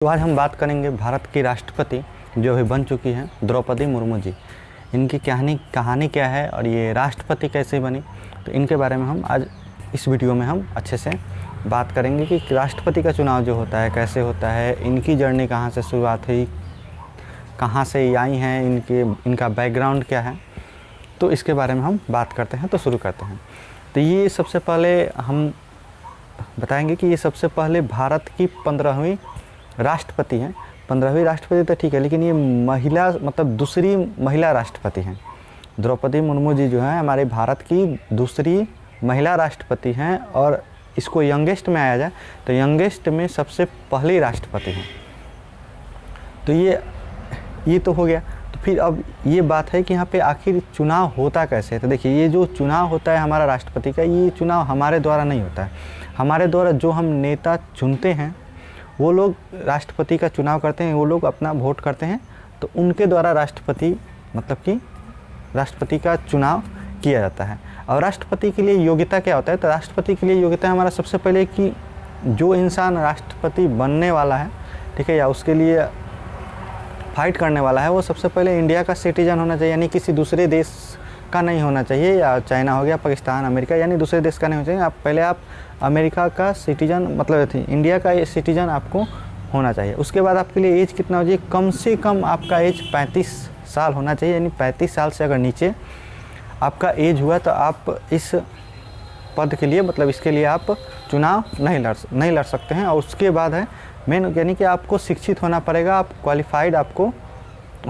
तो आज हम बात करेंगे भारत की राष्ट्रपति जो अभी बन चुकी हैं द्रौपदी मुर्मू जी। इनकी कहानी क्या है और ये राष्ट्रपति कैसे बनी, तो इनके बारे में हम आज इस वीडियो में हम अच्छे से बात करेंगे कि राष्ट्रपति का चुनाव जो होता है कैसे होता है, इनकी जर्नी कहाँ से शुरुआत हुई, कहाँ से ये आई हैं, इनका बैकग्राउंड क्या है, तो इसके बारे में हम बात करते हैं। तो शुरू करते हैं। तो ये सबसे पहले हम बताएंगे कि ये सबसे पहले भारत की 15वीं राष्ट्रपति हैं। 15वीं राष्ट्रपति तो ठीक है, लेकिन ये महिला मतलब दूसरी महिला राष्ट्रपति हैं। द्रौपदी मुर्मू जी जो है हमारे भारत की दूसरी महिला राष्ट्रपति हैं और इसको यंगेस्ट में आया जाए तो यंगेस्ट में सबसे पहली राष्ट्रपति हैं। तो ये तो हो गया। तो फिर अब ये बात है कि यहाँ पे आखिर चुनाव होता कैसे है। तो देखिए, ये जो चुनाव होता है हमारा राष्ट्रपति का, ये चुनाव हमारे द्वारा नहीं होता है। हमारे द्वारा जो हम नेता चुनते हैं वो लोग राष्ट्रपति का चुनाव करते हैं, वो लोग अपना वोट करते हैं, तो उनके द्वारा राष्ट्रपति मतलब कि राष्ट्रपति का चुनाव किया जाता है। और राष्ट्रपति के लिए योग्यता क्या होता है, तो राष्ट्रपति के लिए योग्यता हमारा सबसे पहले कि जो इंसान राष्ट्रपति बनने वाला है, ठीक है, या उसके लिए फाइट करने वाला है, वो सबसे पहले इंडिया का सिटीजन होना चाहिए, यानी किसी दूसरे देश का नहीं होना चाहिए, या चाइना हो गया, पाकिस्तान, अमेरिका, यानी दूसरे देश का नहीं होना चाहिए। आप अमेरिका का सिटीजन मतलब इंडिया का सिटीजन आपको होना चाहिए। उसके बाद आपके लिए एज कितना हो चाहिए, कम से कम आपका एज 35 साल होना चाहिए, यानी 35 साल से अगर नीचे आपका एज हुआ तो आप इस पद के लिए मतलब इसके लिए आप चुनाव नहीं लड़ सकते हैं। और उसके बाद है मेन, यानी कि आपको शिक्षित होना पड़ेगा, आप क्वालिफाइड आपको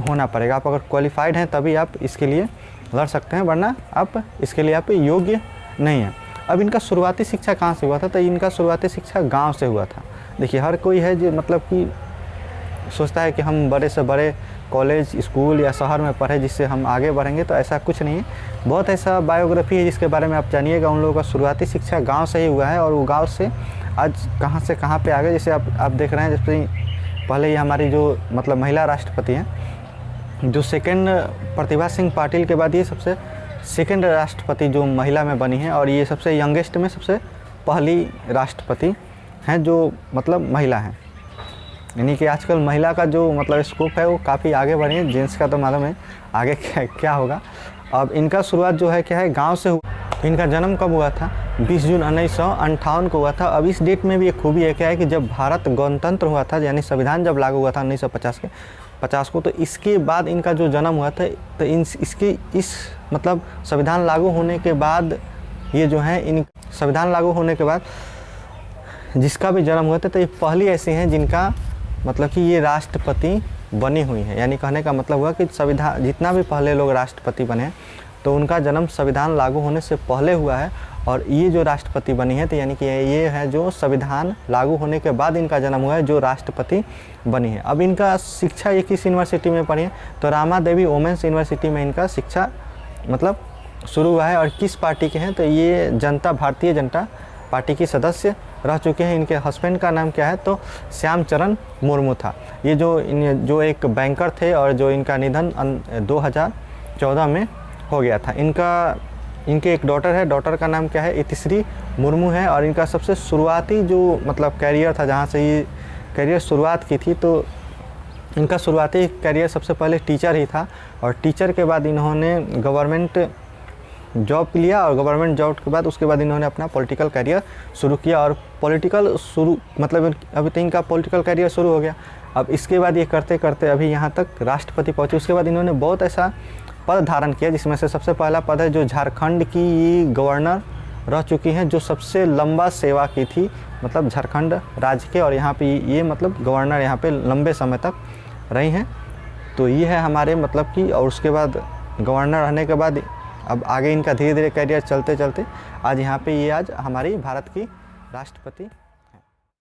होना पड़ेगा। आप अगर क्वालिफाइड हैं तभी आप इसके लिए लड़ सकते हैं, वरना आप इसके लिए आप योग्य नहीं हैं। अब इनका शुरुआती शिक्षा कहाँ से हुआ था, तो इनका शुरुआती शिक्षा गांव से हुआ था। देखिए, हर कोई है जो मतलब कि सोचता है कि हम बड़े से बड़े कॉलेज, स्कूल या शहर में पढ़े जिससे हम आगे बढ़ेंगे, तो ऐसा कुछ नहीं है। बहुत ऐसा बायोग्राफी है जिसके बारे में आप जानिएगा। उन लोगों का शुरुआती शिक्षा गाँव से ही हुआ है और वो गाँव से आज कहाँ से कहाँ पर आ गए। जैसे आप देख रहे हैं, जैसे पहले ये हमारी जो मतलब महिला राष्ट्रपति हैं, जो सेकेंड प्रतिभा सिंह पाटिल के बाद ये सबसे सेकेंड राष्ट्रपति जो महिला में बनी है, और ये सबसे यंगेस्ट में सबसे पहली राष्ट्रपति हैं जो मतलब महिला हैं। यानी कि आजकल महिला का जो मतलब स्कोप है वो काफ़ी आगे बढ़ी है। जेंट्स का तो मालूम है आगे क्या होगा। अब इनका शुरुआत जो है क्या है, गांव से हुआ। इनका जन्म कब हुआ था, 20 जून 1958 को हुआ था। अब इस डेट में भी एक खूबी है क्या है कि जब भारत गणतंत्र हुआ था, यानी संविधान जब लागू हुआ था 1950 को, तो इसके बाद इनका जो जन्म हुआ था, तो इस मतलब संविधान लागू होने के बाद ये जो है इन संविधान लागू होने के बाद जिसका भी जन्म हुआ था, तो ये पहली ऐसी हैं जिनका मतलब कि ये राष्ट्रपति बनी हुई है। यानी कहने का मतलब हुआ कि संविधान जितना भी पहले लोग राष्ट्रपति बने तो उनका जन्म संविधान लागू होने से पहले हुआ है, और ये जो राष्ट्रपति बनी है तो यानी कि ये है जो संविधान लागू होने के बाद इनका जन्म हुआ है, जो राष्ट्रपति बनी है। अब इनका शिक्षा ये किस यूनिवर्सिटी में पढ़ी है, तो रामा देवी वोमेंस यूनिवर्सिटी में इनका शिक्षा मतलब शुरू हुआ है। और किस पार्टी के हैं, तो ये भारतीय जनता पार्टी की सदस्य रह चुके हैं। इनके हस्बैंड का नाम क्या है, तो श्याम चरण मुर्मू था। ये जो एक बैंकर थे और जो इनका निधन 2014 में हो गया था। इनके एक डॉटर है, डॉटर का नाम क्या है, इतिश्री मुर्मू है। और इनका सबसे शुरुआती जो मतलब कैरियर था, जहाँ से ये कैरियर शुरुआत की थी, तो इनका शुरुआती कैरियर सबसे पहले टीचर ही था। और टीचर के बाद इन्होंने गवर्नमेंट जॉब लिया, और गवर्नमेंट जॉब के बाद उसके बाद इन्होंने अपना पॉलिटिकल कैरियर शुरू किया। और मतलब अभी तक इनका पॉलिटिकल कैरियर शुरू हो गया। अब इसके बाद ये करते करते अभी यहाँ तक राष्ट्रपति पहुँचे। उसके बाद इन्होंने बहुत ऐसा पद धारण किया, जिसमें से सबसे पहला पद है जो झारखंड की गवर्नर रह चुकी हैं, जो सबसे लंबा सेवा की थी मतलब झारखंड राज्य के, और यहाँ पे ये मतलब गवर्नर यहाँ पे लंबे समय तक रही हैं। तो ये है हमारे मतलब कि, और उसके बाद गवर्नर रहने के बाद अब आगे इनका धीरे धीरे कैरियर चलते चलते आज यहाँ पे ये आज हमारी भारत की राष्ट्रपति